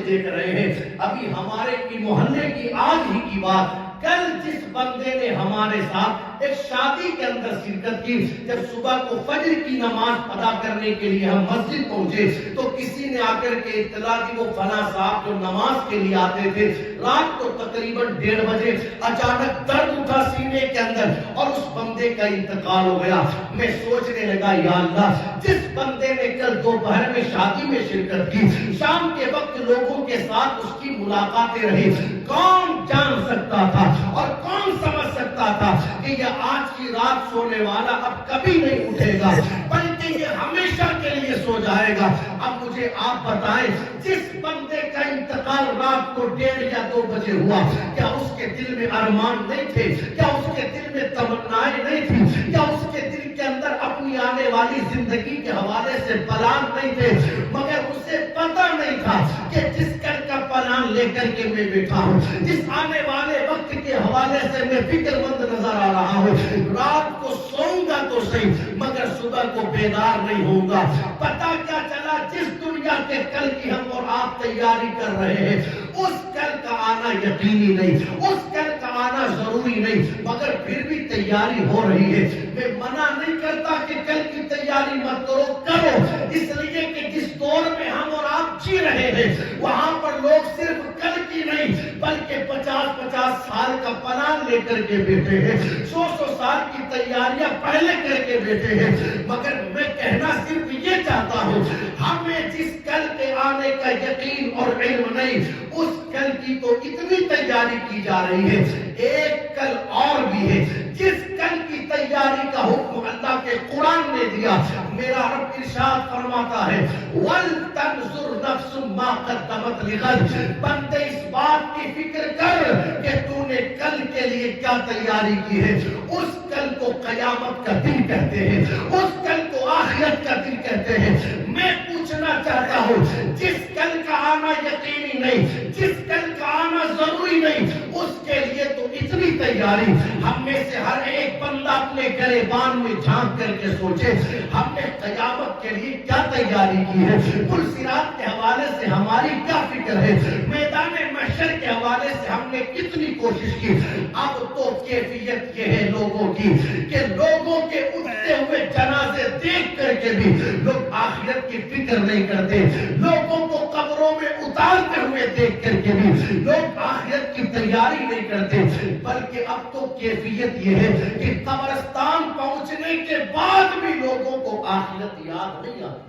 دیکھ رہے ہیں ابھی ہمارے کی محلے کی آج ہی کی بات، کل جس بندے نے ہمارے ساتھ ایک شادی کے اندر شرکت کی، جب صبح کو فجر کی نماز ادا کرنے کے لیے ہم مسجد پہنچے تو کسی نے آ کر کے اطلاع دی وہ فلاں صاحب جو نماز کے لیے آتے تھے، رات کو تقریباً 1:30 بجے اچانک درد اٹھا سینے کے اندر اور اس بندے کا انتقال ہو گیا۔ میں سوچنے لگا یا اللہ، جس بندے نے کل دوپہر میں شادی میں شرکت کی، شام کے وقت لوگوں کے ساتھ اس کی ملاقاتیں رہی، کون جان سکتا تھا اور کون سمجھ سکتا تھا کہ یہ آج کی رات سونے والا اب کبھی نہیں اٹھے گا بلکہ یہ ہمیشہ کے لیے سو جائے گا۔ اب مجھے آپ بتائیں، جس بندے کا انتقال رات کو 1:30 یا 2 بجے ہوا، کیا اس کے دل میں ارمان نہیں تھے؟ کیا اس کے دل میں تمنائیں نہیں تھی؟ کیا اس کے دل کے اندر اپنی آنے والی زندگی کے حوالے سے پلان نہیں تھے؟ مگر اسے پتہ نہیں تھا کہ جس کل کا پلان لے کر کے میں بیٹھا ہوں، جس آنے والے وقت کے حوالے سے میں فکر مند نظر آ رہا ہوں، رات کو سوؤں گا تو صحیح مگر صبح کو بیدار نہیں ہوں گا۔ پتہ کیا چلا، جس دنیا کے کل کی ہم اور آپ تیاری کر رہے ہیں، اس کل کا آنا یقینی نہیں، اس کل کا آنا ضروری نہیں، مگر پھر بھی تیاری ہو رہی ہے۔ میں منع نہیں کرتا کہ کل کی تیاری مت کرو، کرو، اس لیے کہ جس دور میں ہم اور آپ جی رہے ہیں وہاں پر لوگ صرف کل کی نہیں بلکہ 50 سال کا پلان لے کر کے بیٹھے ہیں، 100 سال کی تیاریاں پہلے کر کے بیٹھے ہیں۔ مگر میں کہنا صرف یہ چاہتا ہوں، ہمیں جس کل کے آنے کا یقین اور علم نہیں، اس کل کی تو اتنی تیاری کی جا رہی ہے، ایک کل اور بھی ہے جس کل کی تیاری کا حکم اللہ کے قرآن نے دیا۔ میرا رب ارشاد فرماتا ہے وَلْتَنْظُرْ نَفْسٌ مَا قَدَّمَتْ لِغَدٍ، بندے اس بات کی فکر کر کہ تو نے کل کے لیے کیا تیاری کی ہے۔ اس کل کو قیامت کا دن کہتے ہیں، اس کل کو آخرت کا دن کہتے ہیں۔ میں پوچھنا چاہتا ہوں، جس کل کا آنا یقینی نہیں، جس کل کا آنا ضروری نہیں، اس کے لیے تو اتنی تیاری۔ ہم میں سے ہر ایک بندہ اپنے گریبان میں جھانک کر کے سوچے، ہم نے قیامت کے لیے کیا تیاری کی ہے، پل صراط کے حوالے سے ہماری کیا فکر ہے، میدان محشر کے حوالے سے ہم نے کتنی کوشش کی۔ اب تو کیفیت یہ ہے لوگوں کی کہ لوگوں کے اٹھتے ہوئے جنازے دیکھ کر کے بھی لوگ آخرت کی فکر نہیں کرتے، لوگوں کو قبروں میں اتارتے ہوئے دیکھ کر کے بھی لوگ آخرت کی تیاری نہیں کرتے، بلکہ اب تو کیفیت یہ ہے کہ قبرستان پہنچنے کے بعد بھی لوگوں کو آخرت یاد نہیں آتی۔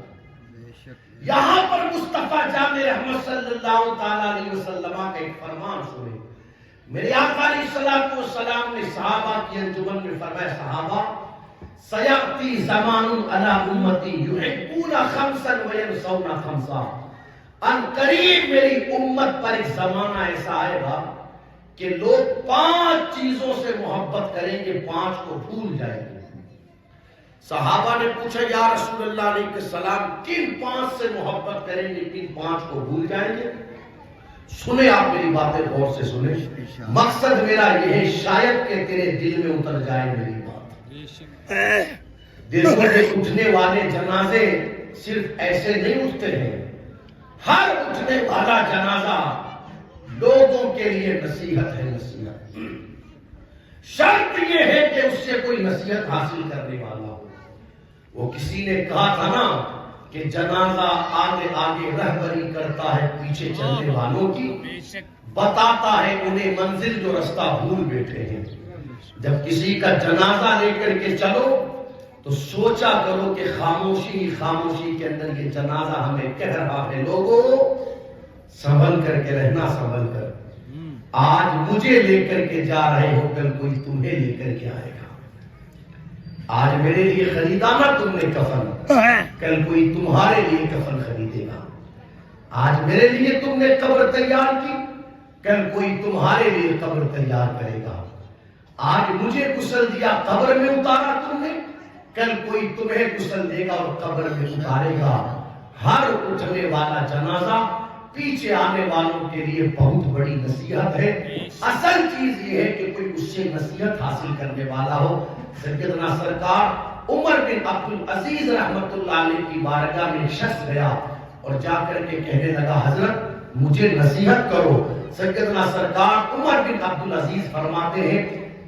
یہاں پر مصطفیٰ جان رحمت صلی اللہ تعالیٰ علیہ وسلم کا ایک فرمان سنے۔ میرے آقا علیہ الصلوۃ والسلام نے صحابہ کی انجمن میں فرمایا، صحابہ سیأتی زمان علی امتی یحبون خمسا وینسون خمسا، ان قریب میری امت پر ایک زمانہ ایسا آئے گا کہ لوگ 5 چیزوں سے محبت کریں گے، 5 کو بھول جائیں گے۔ صحابہ نے پوچھا یا رسول اللہ علیہ السلام کن 5 سے محبت کریں گے، کن 5 کو بھول جائیں گے؟ سنیں آپ میری باتیں غور سے سنیں، مقصد میرا یہ ہے شاید کہ تیرے دل میں اتر جائے میری بات۔ دل میں اٹھنے والے جنازے صرف ایسے نہیں اٹھتے ہیں، ہر اٹھنے والا جنازہ لوگوں کے لیے نصیحت ہے، نصیحت۔ شرط یہ ہے کہ اس سے کوئی نصیحت حاصل کرنے والا ہو۔ وہ کسی نے کہا تھا نا کہ جنازہ آگے آگے رہبری کرتا ہے پیچھے چلنے والوں کی، بتاتا ہے انہیں منزل جو رستہ بھول بیٹھے ہیں۔ جب کسی کا جنازہ لے کر کے چلو تو سوچا کرو کہ خاموشی خاموشی کے اندر یہ جنازہ ہمیں کہہ رہا ہے لوگوں سنبھل کر کے رہنا، سنبھل کر۔ آج مجھے لے کر کے جا رہے ہو، کل کوئی تمہیں لے کر کے آئے گا۔ آج میرے لیے خریدا نا تم نے کفن، کل کوئی تمہارے لیے کفن خریدے گا۔ آج میرے لیے تم نے قبر تیار کی، کل کوئی تمہارے لیے قبر تیار کرے گا۔ آج مجھے غسل دیا، قبر میں اتارا تم نے، کل کوئی تمہیں غسل دے گا اور قبر میں اتارے گا۔ ہر اٹھنے والا جنازہ پیچھے آنے والوں کے لیے بہت بڑی نصیحت ہے۔ اصل چیز یہ ہے کہ کوئی اس سے نصیحت حاصل کرنے والا ہو۔ سیدنا سرکار عمر بن عبدالعزیز رحمت اللہ علیہ کی بارگاہ میں شخص گیا اور جا کر کے کہنے لگا، حضرت مجھے نصیحت کرو۔ سیدنا سرکار عمر بن عبدالعزیز فرماتے ہیں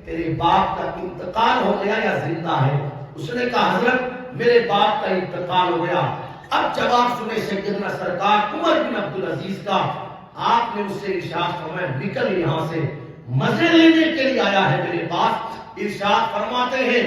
تیرے باپ کا انتقال ہو گیا یا زندہ ہے؟ اس نے کہا حضرت میرے باپ کا انتقال ہو گیا۔ اب جواب سنے سیدنا سرکار عمر بن عبدالعزیز کا، آپ نے اس سے ارشاد فرمایا نکل یہاں سے، مزے لینے کے لیے آیا ہے میرے پاس۔ ارشاد فرماتے ہیں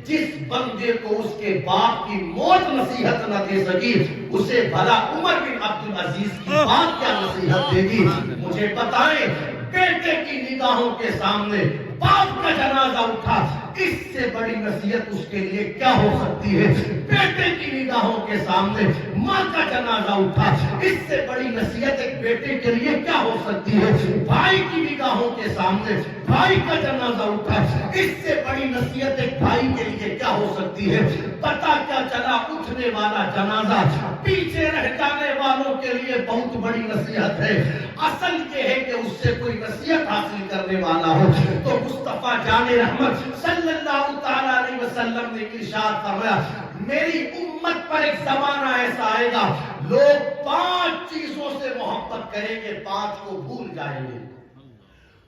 جس بندے کو اس کے باپ کی موت نصیحت نہ دے سکی اسے بھلا عمر بن عبدالعزیز کی بات کیا نصیحت دے گی؟ مجھے بتائیں بیٹے کی نگاہوں کے سامنے باپ کا جنازہ اٹھا، اس سے بڑی نصیحت اس کے لیے کیا ہو سکتی ہے؟ بیٹے کی نگاہوں کے سامنے ماں کا جنازہ اٹھا، اس سے بڑی نصیحت ایک بیٹے کے لیے کیا ہو سکتی ہے؟ بھائی کی نگاہوں کے سامنے بھائی کا جنازہ اٹھا، اس سے بڑی نصیحت ایک بھائی کے لیے کیا ہو سکتی ہے؟ پتہ کیا چلا اٹھنے والا جنازہ پیچھے رہ جانے والوں کے لیے بہت بڑی نصیحت ہے۔ اصل یہ ہے کہ اس سے کوئی نصیحت حاصل کرنے والا ہو تو مصطفیٰ جان رحمت صلی اللہ تعالیٰ علیہ وسلم نے ارشاد فرمایا میری امت پر ایک زمانہ ایسا آئے گا لوگ 5 چیزوں سے محبت کریں گے، 5 کو بھول جائیں گے۔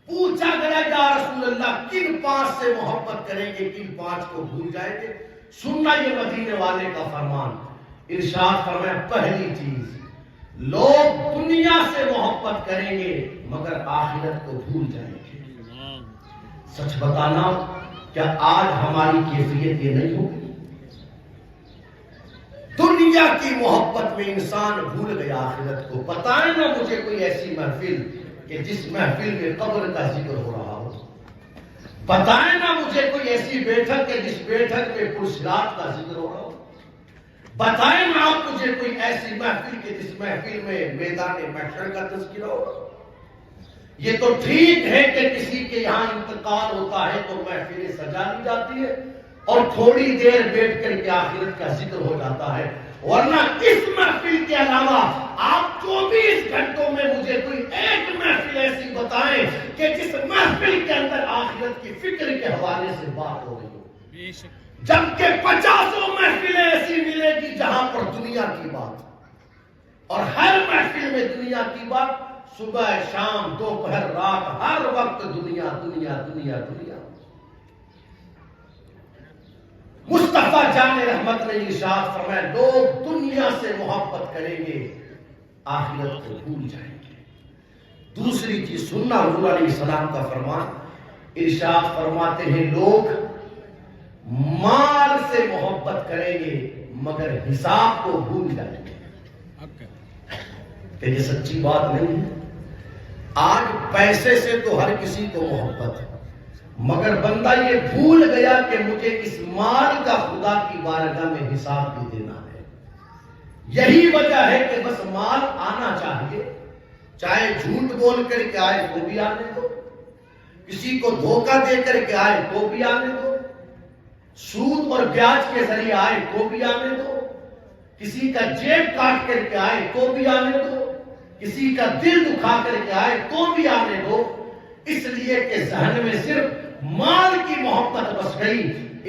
پوچھا گیا یا رسول اللہ کن 5 سے محبت کریں گے، کن 5 کو بھول جائیں گے؟ سننا یہ مدینے والے کا فرمان۔ ارشاد فرمایا پہلی چیز لوگ دنیا سے محبت کریں گے مگر آخرت کو بھول جائیں گے۔ سچ بتانا کیا آج ہماری کیفیت یہ نہیں ہوگی؟ دنیا کی محبت میں انسان بھول گیا آخرت کو۔ بتائیں نا مجھے کوئی ایسی محفل کہ جس محفل میں قبر کا ذکر ہو رہا ہو، بتائیں نا مجھے کوئی ایسی بیٹھک کہ جس بیٹھک میں پرصراط کا ذکر ہو رہا ہو، بتائیں نا آپ مجھے کوئی ایسی محفل کہ جس محفل میں میدان محشر کا تذکرہ ہو۔ یہ تو ٹھیک ہے کہ کسی کے یہاں انتقال ہوتا ہے تو محفلیں سجا لی جاتی ہے اور تھوڑی دیر بیٹھ کر کے آخرت کا ذکر ہو جاتا ہے، ورنہ اس محفل کے علاوہ آپ 24 گھنٹوں میں مجھے کوئی ایک محفل ایسی بتائیں کہ جس محفل کے اندر آخرت کی فکر کے حوالے سے بات ہو رہی ہو۔ جبکہ 50 محفلیں ایسی ملے گی جہاں پر دنیا کی بات، اور ہر محفل میں دنیا کی بات، صبح شام دوپہر رات ہر وقت دنیا دنیا دنیا دنیا۔ مصطفیٰ جان رحمت نے ارشاد فرمایا لوگ دنیا سے محبت کریں گے آخرت کو بھول جائیں گے۔ دوسری چیز سننا حضور علیہ السلام کا فرمان، ارشاد فرماتے ہیں لوگ مال سے محبت کریں گے مگر حساب کو بھول جائیں گے۔ کہ یہ سچی بات نہیں ہے؟ آج پیسے سے تو ہر کسی کو محبت ہے مگر بندہ یہ بھول گیا کہ مجھے اس مال کا خدا کی بارگاہ میں حساب بھی دینا ہے۔ یہی وجہ ہے کہ بس مال آنا چاہیے، چاہے جھوٹ بول کر کے آئے تو بھی آنے دو، کسی کو دھوکہ دے کر کے آئے تو بھی آنے دو، سود اور بیاج کے ذریعے آئے تو بھی آنے دو، کسی کا جیب کاٹ کر کے آئے تو بھی آنے دو، کسی کا دل دکھا کر کے آئے تو بھی آنے دو۔ اس لیے کہ ذہن میں صرف مال کی محبت بس گئی،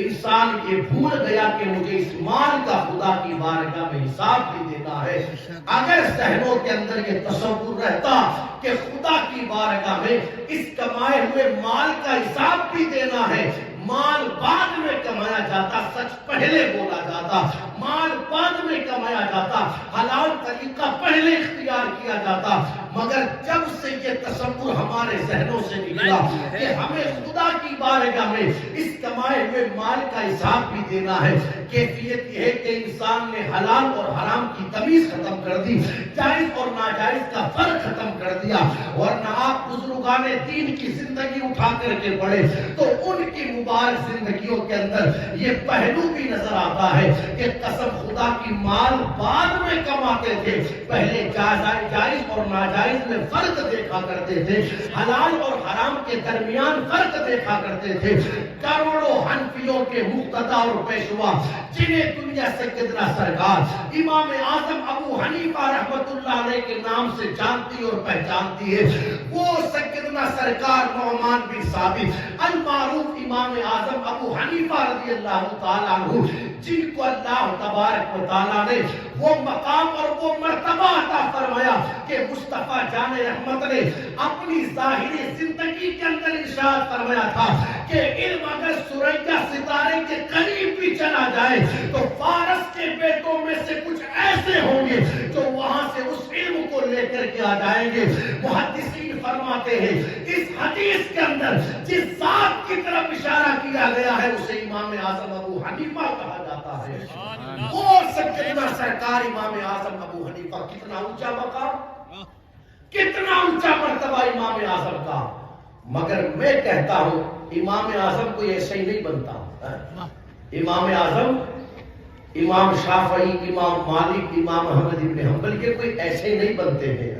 انسان یہ بھول گیا کہ مجھے اس مال کا خدا کی بارگاہ میں حساب بھی دینا ہے۔ اگر ذہنوں کے اندر یہ تصور رہتا کہ خدا کی بارگاہ میں اس کمائے ہوئے مال کا حساب بھی دینا ہے، مال بعد میں کمایا جاتا، سچ پہلے بولا جاتا، مال بعد میں کمایا جاتا، حلال طریقہ پہلے اختیار کیا جاتا، مگر جب سے یہ تصور ہمارے ذہنوں سے نکلا کہ ہمیں خدا کی بارگاہ میں اس کمائے ہوئے مال کا حساب بھی دینا ہے، کیفیت یہ ہے کہ انسان نے حلال اور حرام کی تمیز ختم کر دی، جائز اور ناجائز کا فرق ختم کر دیا۔ ورنہ آپ بزرگان دین کی زندگی اٹھا کر کے پڑھے تو ان کی مبارک زندگیوں کے اندر یہ پہلو بھی نظر آتا ہے کہ قسم خدا کی مال بعد میں کماتے تھے، پہلے جائز اور ناجائز میں فرق دیکھا کرتے تھے، حلال اور حرام کے درمیان فرق دیکھا کرتے تھے۔ کروڑوں حنفیوں کے مقتدی اور پیشوا جنہیں دنیا سیدنا سرکار امام اعظم ابو حنیفہ رحمت اللہ علیہ کے نام سے جانتی اور پہچانتی ہے، وہ سیدنا اپنا سرکار نعمان بن ثابت المعروف امام اعظم ابو حنیفہ رضی اللہ تعالیٰ عنہ، جن کو اللہ تبارک و تعالیٰ نے وہ مقام اور وہ مرتبہ عطا فرمایا کہ مصطفیٰ جان رحمت نے اپنی ظاہری زندگی کے اندر ارشاد فرمایا تھا کہ علم اگر سوریا ستارے کے قریب بھی چلا جائے تو فارس کے بیٹوں میں سے کچھ ایسے ہوں گے جو وہاں سے اس علم کو لے کر کے آ جائیں گے۔ محدثین فرماتے ہیں اس حدیث کے اندر جس ذات کی طرف اشارہ کیا گیا ہے اسے امام اعظم ابو حنیفہ کہا جاتا ہے۔ اور سیدنا سرکار امام اعظم ابو حنیفہ، کتنا اونچا مقام، کتنا اونچا مرتبہ امام اعظم کا۔ مگر میں کہتا ہوں امام اعظم کوئی ایسے ہی نہیں بنتا۔ امام اعظم امام شافعی، امام مالک، امام احمد ابن حنبل کے کوئی ایسے نہیں بنتے ہیں۔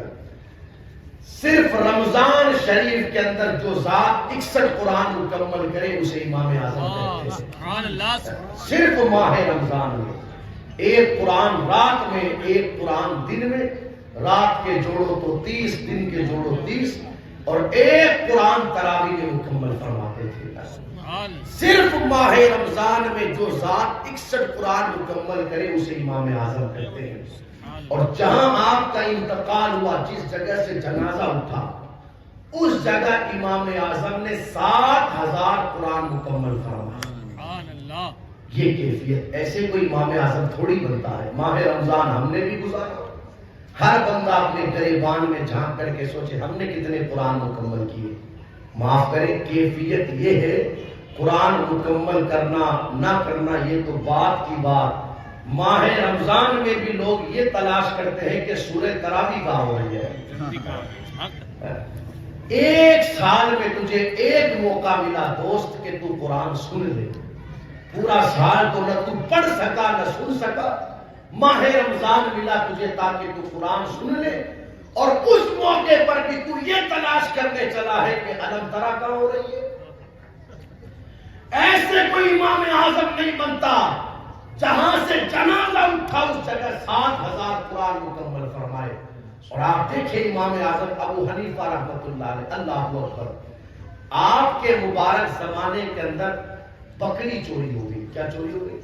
صرف رمضان شریف کے اندر جو ذات 61 قرآن مکمل کرے اسے امام اعظم کہتے ہیں۔ صرف ماہ رمضان میں ایک قرآن رات میں، ایک قرآن دن میں، رات کے جوڑو تو 30، دن کے جوڑو 30، اور ایک قرآن تراویح میں مکمل فرماتے تھے۔ صرف ماہ رمضان میں جو ذات 61 قرآن مکمل کرے اسے امام اعظم کہتے ہیں۔ اور جہاں آپ کا انتقال ہوا، جس جگہ سے جنازہ اٹھا، اس جگہ امام اعظم نے 7000 قرآن مکمل فرمایا۔ یہ کیفیت، ایسے کوئی امام اعظم تھوڑی بنتا ہے۔ ماہ رمضان ہم نے بھی گزارا، ہر بندہ اپنے گریبان میں جھانک کر کے سوچے ہم نے کتنے قرآن مکمل کیے۔ معاف کریں، کیفیت یہ ہے، قرآن مکمل کرنا نہ کرنا یہ تو بات کی بات۔ ماہ رمضان میں بھی لوگ یہ تلاش کرتے ہیں کہ سورہ تراویح کہاں ہو رہی ہے۔ ایک سال میں تجھے ایک موقع ملا دوست کہ تو قرآن سن لے، پورا سال تو نہ تو پڑھ سکا نہ سن سکا، ماہ رمضان ملا تجھے تاکہ تو قرآن سن لے، اور اس موقع پر بھی تو یہ تلاش کرنے چلا ہے کہ علم ترا کہاں ہو رہی ہے۔ ایسے کوئی امام اعظم نہیں بنتا۔ جہاں سے جنازہ اٹھا اس جگہ 7000 قرآن مکمل فرمائے۔ اور آپ دیکھیں امام اعظم ابو حنیفہ رحمۃ اللہ علیہ، اللہ اکبر، آپ کے مبارک زمانے کے اندر بکری چوری ہو گئی۔ کیا چوری ہو گئی؟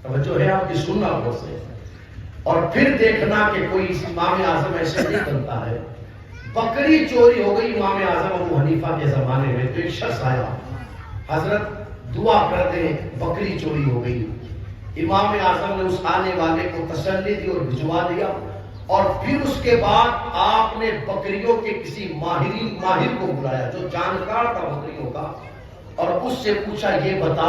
توجہ ہے آپ کی، سننا غور سے، اور پھر دیکھنا کہ کوئی امام اعظم ایسے نہیں بنتا ہے۔ بکری چوری ہو گئی امام اعظم ابو حنیفہ کے زمانے میں۔ تو ایک شخص آیا، حضرت دعا کر دیں، بکری چوری ہو گئی۔ امام اعظم نے اس آنے والے کو تسلی دی اور بھجوا دیا، اور پھر اس کے بعد آپ نے بکریوں کے کسی ماہر کو بلایا جو جانکار تھا بکریوں کا، اور اس سے پوچھا یہ بتا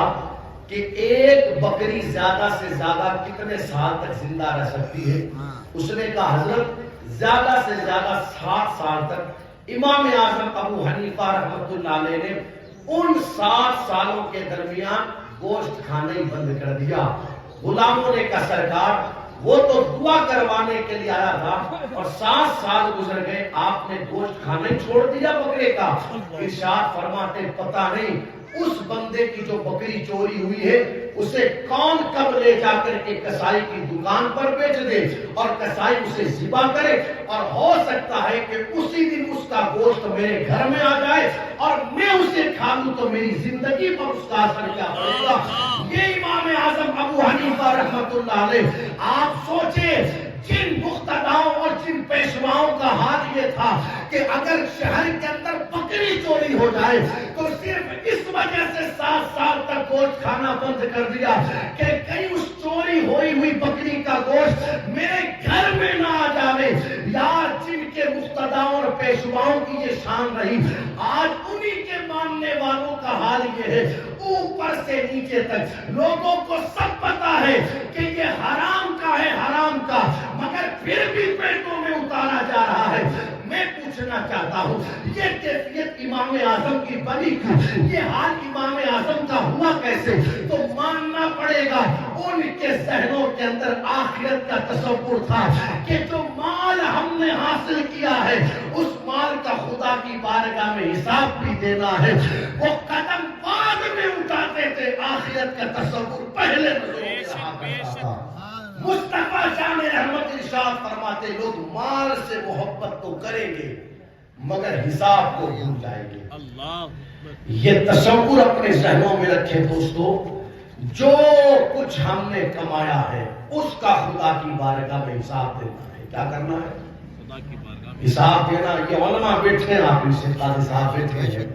کہ ایک بکری زیادہ سے زیادہ کتنے سال تک زندہ رہ سکتی ہے؟ اس نے کہا حضرت زیادہ سے زیادہ 60 سال تک۔ امام اعظم ابو حنیفہ رحمۃ اللہ علیہ نے ان 60 سالوں کے درمیان گوشت کھانا ہی بند کر دیا۔ غلاموں نے کہا سرکار وہ تو دعا کروانے کے لیے آیا تھا اور 60 سال گزر گئے، آپ نے گوشت کھانا ہی چھوڑ دیا بکرے کا۔ ارشاد فرماتے پتہ نہیں اس بندے کی جو بکری چوری ہوئی ہے اسے کون کب لے جا کر کے کسائی کی دکان پر بیچ دے اور کسائی اسے ذبح کرے، اور ہو سکتا ہے کہ اسی دن اس کا گوشت میرے گھر میں آ جائے اور میں اسے کھا لوں تو میری زندگی پر اس کا اثر کیا پڑے گا۔ یہ امام اعظم ابو حنیفہ رحمۃ اللہ علیہ، آپ سوچیں جن مقتداؤں اور جن پیشواؤں کا حال یہ تھا کہ اگر شہر کے اندر بکری چوری ہو جائے تو صرف اس وجہ سے 7 سال تک گوشت کھانا بند کر دیا کہ کہیں اس چوری ہوئی بکری کا گوشت میرے گھر میں نہ آ جاوے۔ یار جن کے مقتداؤں اور پیشواؤں کی یہ شان رہی، آج انہی کے ماننے والوں کا حال یہ ہے، اوپر سے نیچے تک لوگوں کو سب پتا ہے کہ یہ حرام کا ہے، حرام کا، مگر پھر بھی پیٹوں میں اتارا جا رہا ہے۔ میں پوچھنا چاہتا ہوں یہ کیفیت امام اعظم کی بنی تھی، یہ حال امام اعظم کا ہوا کیسے؟ تو ماننا پڑے گا ان کے ذہنوں کے اندر آخرت کا تصور تھا کہ جو مال ہم نے حاصل کیا ہے اس مال کا خدا کی بارگاہ میں حساب بھی دینا ہے۔ وہ قدم بعد میں اٹھاتے تھے، آخرت کا تصور پہلے رہا کرتا تھا۔ مصطفیٰ جان رحمت ارشاد فرماتے لوگ مال سے محبت تو کریں گے مگر حساب کو بھول جائیں گے. یہ تصور اپنے ذہنوں میں رکھیں دوستو. جو کچھ ہم نے کمایا ہے اس کا خدا کی بارگاہ میں حساب دینا ہے. کیا کرنا ہے؟ خدا کی بارگاہ میں حساب دینا. یہ علماء بیٹھے ہیں, آپ سے قاضی صاحب بیٹھے ہیں.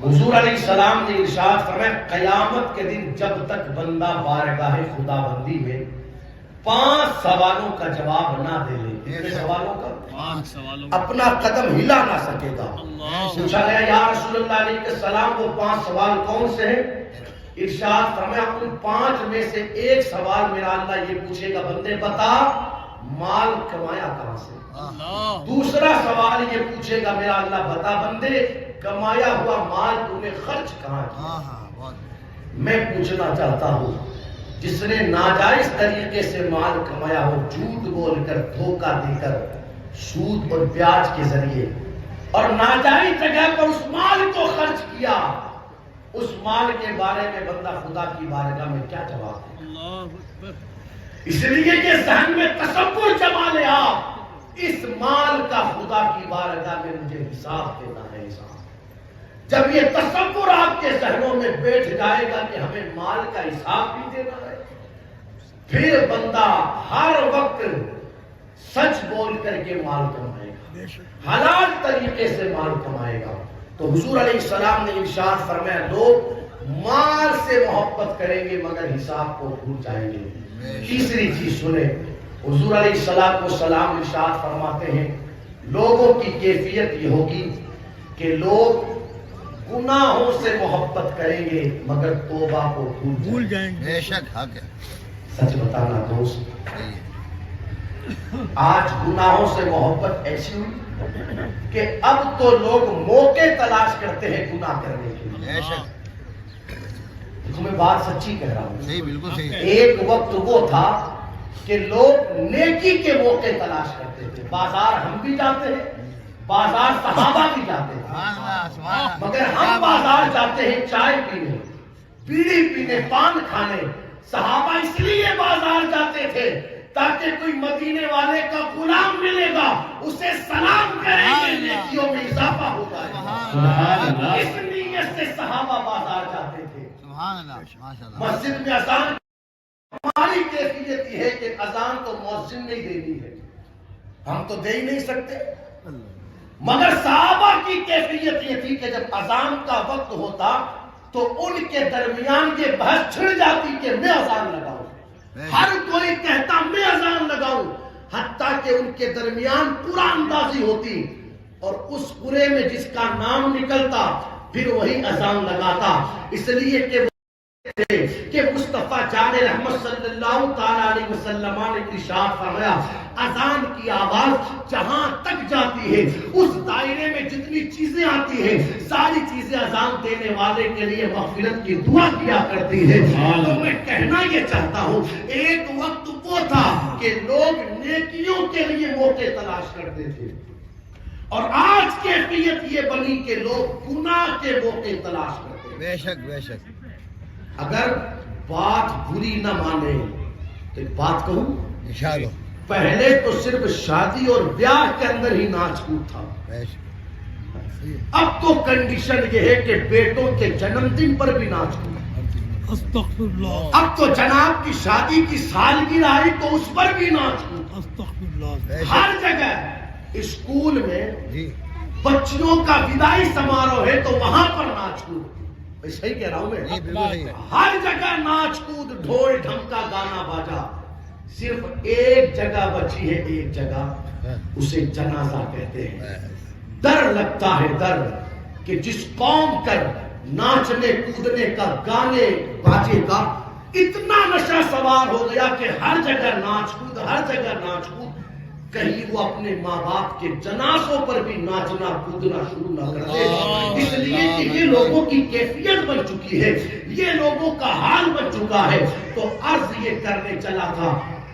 حضور علیہ السلام نے ارشاد فرمایا قیامت کے دن جب تک بندہ بارگاہ خدا بندی میں 5 سوالوں کا جواب نہ دے لے, کتنے سوالوں کا؟ 5 سوالوں. اپنا قدم ہلا نہ سکے گا. پوچھا گیا یا رسول اللہ علیہ السلام وہ 5 سوال کون سے ہیں؟ ارشاد فرمایا ان 5 میں سے ایک سوال میرا اللہ یہ پوچھے گا بندے بتا مال کمایا کہاں سے. دوسرا سوال یہ پوچھے گا میرا اللہ بتا بندے کمایا ہوا مال تم نے خرچ کہاں کیا. میں پوچھنا چاہتا ہوں جس نے ناجائز طریقے سے مال کمایا ہو, جھوٹ بول کر, دھوکہ دے کر, سود اور بیاج کے ذریعے, اور ناجائز جگہ پر اس مال کو خرچ کیا, اس مال کے بارے میں بندہ خدا کی بارگاہ میں کیا جواب دے؟ اس لیے کہ ذہن میں تصور جما لے آپ, اس مال کا خدا کی بارگاہ میں مجھے حساب دینا ہے. حساب جب یہ تصور آپ کے ذہنوں میں بیٹھ جائے گا کہ ہمیں مال کا حساب بھی دینا ہے, پھر بندہ ہر وقت سچ بول کر کے مال کمائے گا, حلال طریقے سے مال کمائے گا. تو حضور علیہ السلام نے ارشاد فرمایا لوگ مال سے محبت کریں گے مگر حساب کو بھول جائیں گے. تیسری چیز سنیں, حضور علیہ السلام ارشاد فرماتے ہیں لوگوں کی کیفیت یہ ہوگی کہ لوگ گناہوں سے محبت کریں گے مگر توبہ کو بھول جائیں گے. بے شک حق ہے. سچ بتانا دوست, آج گناہوں سے محبت ایسی ہوئی کہ اب تو لوگ موقع تلاش کرتے ہیں گناہ کرنے کے لیے. بے شک میں بات سچی کہہ رہا ہوں. صحیح, بالکل صحیح. ایک وقت وہ تھا کہ لوگ نیکی کے موقع تلاش کرتے تھے. بازار ہم بھی جاتے ہیں, بازار صحابہ بھی جاتے ہیں, مگر ہم بازار جاتے ہیں چائے پینے, بیڑی پینے, پان کھانے. صحابہ اس لیے بازار جاتے تھے تاکہ کوئی مدینے والے کا غلام ملے گا, اسے سلام کریں گے, نیکیوں میں اضافہ ہوتا ہے. اس نیت سے صحابہ بازار جاتے تھے. مسجد میں اذان, ہماری کیفیت یہ ہے کہ اذان تو مؤذن نے دینی ہے, ہم تو دے ہی نہیں سکتے. مگر صحابہ کی کیفیت یہ تھی کہ جب اذان کا وقت ہوتا تو ان کے درمیان یہ بحث چھڑ جاتی کہ میں اذان لگاؤں. ہر کوئی کہتا میں اذان لگاؤں, حتیٰ کہ ان کے درمیان پورا اندازی ہوتی, اور اس پورے میں جس کا نام نکلتا پھر وہی اذان لگاتا. اس لیے کہ مصطفیٰ جان رحمت صلی اللہ تعالیٰ علیہ وسلم نے ارشاد فرمایا اذان کی آواز جہاں تک جاتی ہے اس دائرے میں جتنی چیزیں آتی ہیں ساری چیزیں اذان دینے والے کے لیے مغفرت کی دعا کیا کرتی ہے. تو میں کہنا یہ چاہتا ہوں ایک وقت وہ تھا کہ لوگ نیکیوں کے لیے موقع تلاش کرتے تھے, اور آج کیفیت یہ بنی کہ لوگ گناہ کے موقع تلاش کرتے ہیں. بے شک بے شک. اگر بات بری نہ مانے تو ایک بات کہوں, پہلے تو صرف شادی اور بیاہ کے اندر ہی ناچ کود تھا, اب تو کنڈیشن یہ ہے کہ بیٹوں کے جنم دن پر بھی ناچ کود. اب تو جناب کی شادی کی سالگرہ آئی تو اس پر بھی ناچ کود. ہر جگہ اسکول میں بچیوں کا وداعی سماروہ ہے تو وہاں پر ناچ کود. صحیح کہہ رہا ہوں میں, ہر جگہ ناچ کود, ڈھول ڈھمکا, گانا باجا. صرف ایک جگہ بچی ہے, ایک جگہ, اسے جنازہ کہتے ہیں. ڈر لگتا ہے, ڈر کہ جس قوم کر ناچنے کودنے کا, گانے باجے کا اتنا نشہ سوار ہو گیا کہ ہر جگہ ناچ کود, ہر جگہ ناچ کود. کہیں وہ اپنے ماں باپ کے جنازوں پر بھی ناچنا کودنا شروع نہ کر دے. اس لیے کہ یہ لوگوں کی کیفیت بن چکی ہے, یہ لوگوں کا حال بن چکا ہے. تو عرض یہ کرنے چلا تھا